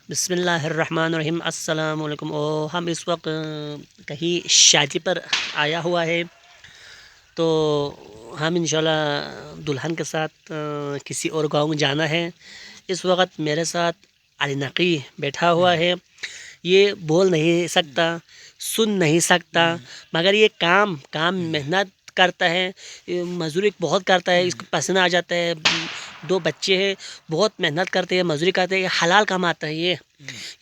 बिस्मिल्लाहिर्रहमानिर्रहीम अस्सलाम वालेकुम। और हम इस वक्त कहीं शादी पर आया हुआ है, तो हम इंशाल्लाह दुल्हन के साथ किसी और गांव में जाना है। इस वक्त मेरे साथ अली नकी बैठा हुआ है। ये बोल नहीं सकता, सुन नहीं सकता, मगर ये काम मेहनत करता है, ये मजदूरी बहुत करता है, इसको पसीना आ जाता है। दो बच्चे हैं, बहुत मेहनत करते हैं, मजदूरी करते हैं, ये हलाल कमाता है।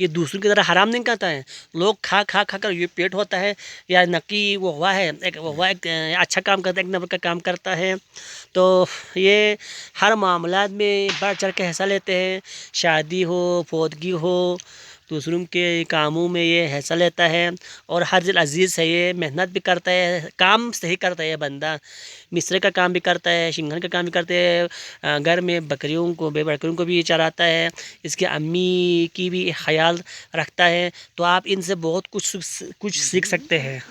ये दूसरों की तरह हराम नहीं करता है। लोग खा खा खा कर ये पेट होता है। या नकी वो हुआ है, एक अच्छा काम करता है, एक नंबर का काम करता है। तो ये हर मामला में बढ़ चढ़ के हिस्सा लेते हैं। शादी हो, फौतगी हो, दूसरों के कामों में ये हिस्सा लेता है। और हर दिल अजीज़ है, ये मेहनत भी करता है, काम सही करता है। ये बंदा मिस्त्री का काम भी करता है, शिंगन का काम भी करते हैं, घर में बकरियों को भी चराता है, इसके अम्मी की भी ख्याल रखता है। तो आप इनसे बहुत कुछ सीख सकते हैं।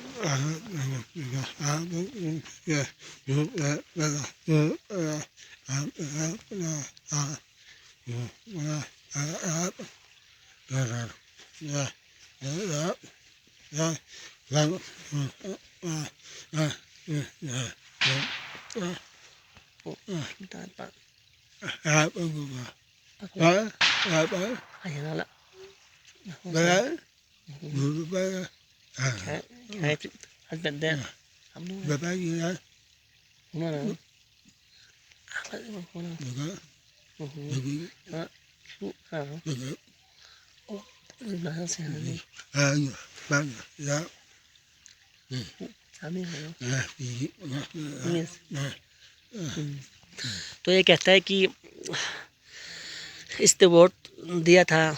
तो ये कहता है कि इसने वोट दिया था,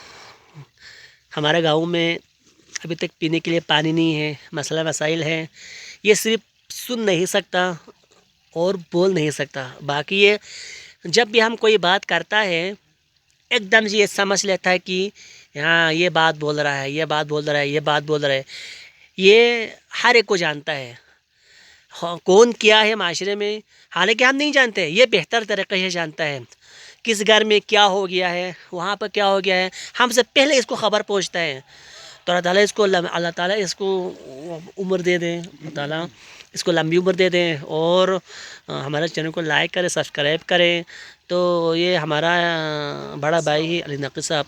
हमारे गांव में अभी तक पीने के लिए पानी नहीं है, मसला मसाइल है। ये सिर्फ सुन नहीं सकता और बोल नहीं सकता, बाकी ये जब भी हम कोई बात करता है एकदम से ये समझ लेता है कि हाँ ये बात बोल रहा है, ये बात बोल रहा है, ये बात बोल रहा है। ये हर एक को जानता है। हाँ, कौन क्या है माशरे में, हालांकि हम नहीं जानते, ये बेहतर तरीके से जानता है। किस घर में क्या हो गया है, वहाँ पर क्या हो गया है, हमसे पहले इसको ख़बर पहुँचता है। तो अल्लाह ताला इसको उम्र दे दें, अल्लाह ताला इसको लंबी उम्र दे दें। और हमारे चैनल को लाइक करें, सब्सक्राइब करें। तो ये हमारा बड़ा भाई है अली नकी साहब।